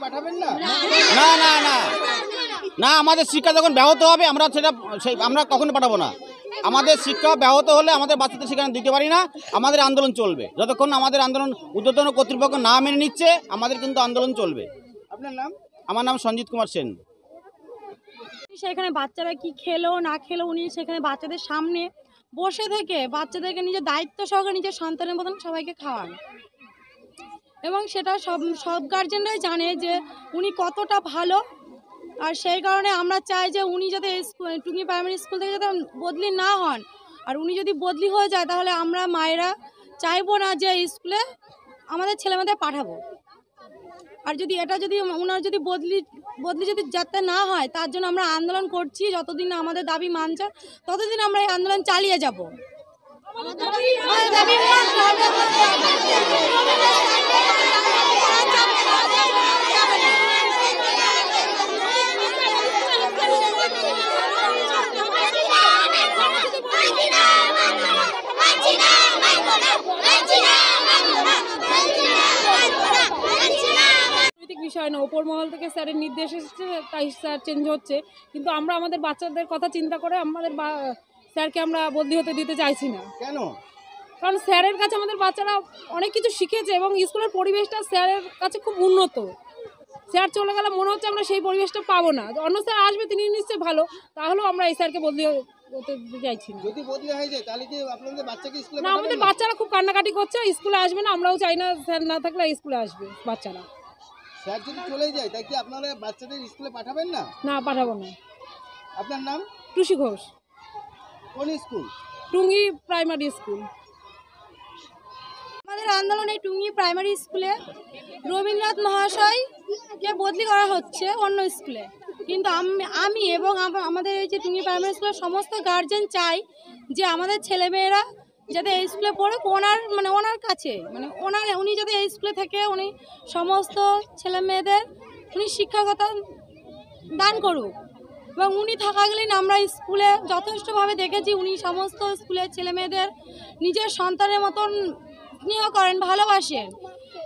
পাঠাবেন না? না না না না, আমাদের শিক্ষা যখন ব্যাহত হবে আমরা কখনো পাঠাবো না। আমাদের শিক্ষা ব্যাহত হলে আমাদের বাচ্চাদের সেখানে দিতে পারি না। আমাদের আন্দোলন চলবে যতক্ষণ আমাদের আন্দোলন ঊর্ধ্বতন কর্তৃপক্ষ না মেনে নিচ্ছে, আমাদের কিন্তু আন্দোলন চলবে। আপনার নাম? আমার নাম সঞ্জিত কুমার সেন। সেখানে বাচ্চারা কি খেলো না খেলো, উনি সেখানে বাচ্চাদের সামনে বসে থেকে বাচ্চাদেরকে নিজের দায়িত্ব সহকারে নিজের সন্তানের মতন সবাইকে খাওয়ান, এবং সেটা সব গার্জেনরাই জানে যে উনি কতটা ভালো। আর সেই কারণে আমরা চাই যে উনি যাতে টুঙ্গি প্রাইমারি স্কুল থেকে যাতে বদলি না হন, আর উনি যদি বদলি হয়ে যায় তাহলে আমরা মায়েরা চাইবো না যে স্কুলে আমাদের ছেলেমেয়েদের পাঠাবো। আর যদি ওনার যদি বদলি যদি যাতে না হয়, তার জন্য আমরা আন্দোলন করছি। যতদিন না আমাদের দাবি মানছে ততদিন আমরা এই আন্দোলন চালিয়ে যাব। বিষয় না, ওপর মহল থেকে স্যারের নির্দেশ এসেছে, তাই স্যার চেঞ্জ হচ্ছে। কিন্তু আমরা আমাদের বাচ্চাদের কথা চিন্তা করে আমাদের স্যারকে আমরা বদলি হতে দিতে চাইছি না। কেন? কারণ স্যারের কাছে আমাদের বাচ্চারা অনেক কিছু শিখেছে এবং স্কুলের পরিবেশটা স্যারের কাছে খুব উন্নত। স্যার চলে গেলে মনে হচ্ছে আমরা সেই পরিবেশটা পাবো না। অন্য স্যার আসবে, তিনি নিশ্চয়ই ভালো, তাহলেও আমরা এই স্যারকে বদলি হতে চাইছি না। যদি বদলি হয়ে যায় তাহলে কি আপনাদের বাচ্চাকে স্কুলে না, আমাদের বাচ্চারা খুব কান্নাকাটি করছে, স্কুলে আসবে না। আমরাও চাই না স্যার না থাকলে স্কুলে আসবে বাচ্চারা। স্যার যদি চলে যায় তাই কি আপনারা বাচ্চাদের স্কুলে পাঠাবেন না? না, পাঠাবো না। আপনার নাম? টুসি ঘোষ। কোন স্কুল? টুঙ্গি প্রাইমারি স্কুল। আমাদের আন্দোলনে টুঙ্গি প্রাইমারি স্কুলে রবীন্দ্রনাথ মহাশয়কে বদলি করা হচ্ছে অন্য স্কুলে, কিন্তু আমি এবং আমাদের এই যে টুঙ্গি প্রাইমারি স্কুলের সমস্ত গার্জেন চাই যে আমাদের ছেলেমেয়েরা যাতে এই স্কুলে পড়ুক, ওনার কাছে উনি যাতে এই স্কুলে থেকে উনি সমস্ত ছেলেমেয়েদের উনি শিক্ষাগত দান করুক। এবং উনি থাকাকালীন আমরা স্কুলে যথেষ্টভাবে দেখেছি উনি সমস্ত স্কুলের ছেলেমেয়েদের নিজের সন্তানের মতন স্নেহ করেন, ভালোবাসেন।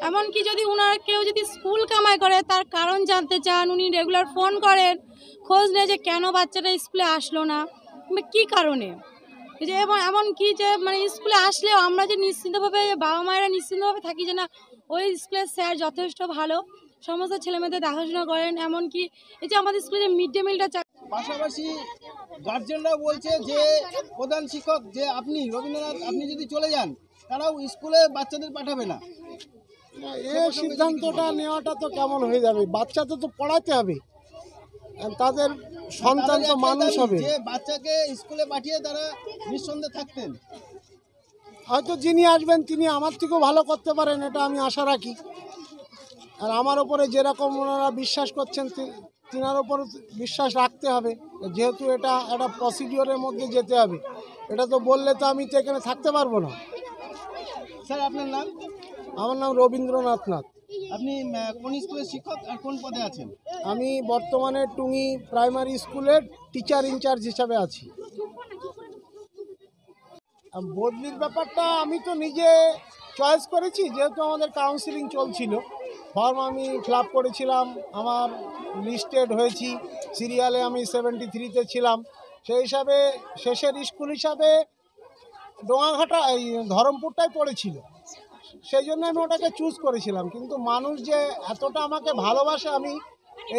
এমনকি যদি ওনার কেউ যদি স্কুল কামাই করে তার কারণ জানতে চান, উনি রেগুলার ফোন করেন, খোঁজ নেয় যে কেন বাচ্চাটা স্কুলে আসলো না, কী কারণে। যে এমনকি যে স্কুলে আসলেও আমরা যে নিশ্চিন্তভাবে বাবা মায়েরা নিশ্চিন্তভাবে থাকি যে না ওই স্কুলের স্যার যথেষ্ট ভালো, সমস্ত ছেলেমেয়েদের দেখাশোনা করেন। এমনকি এই যে আমাদের স্কুলে যে মিড ডে মিলটা পাশাপাশি গার্জেনরা বলছে যে প্রধান শিক্ষক যে আপনি রবীন্দ্রনাথ, আপনি যদি চলে যান তারাও স্কুলে বাচ্চাদের পাঠাবে না। এই সিদ্ধান্তটা নেওয়াটা তো কেমন হয়ে যাবে? বাচ্চাদের তো পড়াতে হবে, তাদের সন্তান তো মানুষ হবে। যে বাচ্চাকে স্কুলে পাঠিয়ে তারা নিঃসন্দেহে থাকতেন। হয়তো যিনি আসবেন তিনি আমার থেকেও ভালো করতে পারেন, এটা আমি আশা রাখি। আর আমার ওপরে যেরকম ওনারা বিশ্বাস করছেন তিনার ওপর বিশ্বাস রাখতে হবে, যেহেতু এটা একটা প্রসিডিওরের মধ্যে যেতে হবে। এটা তো বললে তো আমি তো এখানে থাকতে পারবো না। স্যার আপনার নাম? আমার নাম রবীন্দ্রনাথ নাথ। আপনি কোন স্কুলের শিক্ষক আর কোন পদে আছেন? আমি বর্তমানে টুঙ্গি প্রাইমারি স্কুলের টিচার ইনচার্জ হিসাবে আছি। বদলির ব্যাপারটা আমি তো নিজে চয়েস করেছি, যেহেতু আমাদের কাউন্সিলিং চলছিল, ফর্ম আমি ফিল আপ করেছিলাম, আমার লিস্টেড হয়েছি, সিরিয়ালে আমি 73-তে ছিলাম। সেই হিসাবে শেষের স্কুল হিসাবে ডোঙাঘাটা এই ধরমপুরটাই পড়েছিল, সেই জন্য আমি ওটাকে চুজ করেছিলাম। কিন্তু মানুষ যে এতটা আমাকে ভালোবাসে আমি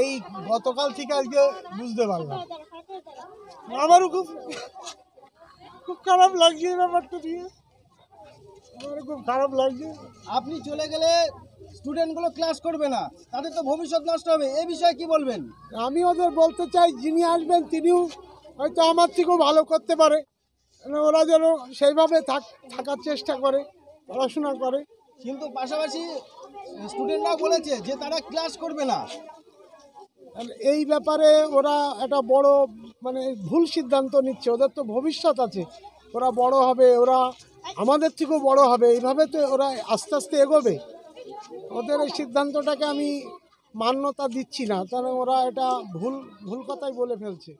এই গতকাল থেকে আজকে বুঝতে পারলাম। আমারও খুব খারাপ লাগছে এই ব্যাপারটা নিয়ে, আমার খুব খারাপ লাগছে। আপনি চলে গেলে স্টুডেন্টগুলো ক্লাস করবে না, তাদের তো ভবিষ্যৎ নষ্ট হবে, এই বিষয়ে কি বলবেন? আমি ওদের বলতে চাই যিনি আসবেন তিনিও হয়তো আমার থেকেও ভালো করতে পারে, ওরা যেন সেইভাবে থাকার চেষ্টা করে, পড়াশোনা করে। কিন্তু পাশাপাশি স্টুডেন্টরা বলেছে যে তারা ক্লাস করবে না। এই ব্যাপারে ওরা একটা বড় ভুল সিদ্ধান্ত নিচ্ছে। ওদের তো ভবিষ্যৎ আছে, ওরা বড় হবে, ওরা আমাদের থেকেও বড় হবে, এইভাবে তো ওরা আস্তে আস্তে এগোবে। ওদের এই সিদ্ধান্তটাকে আমি মান্যতা দিচ্ছি না, কারণ ওরা এটা ভুল কথাই বলে ফেলছে।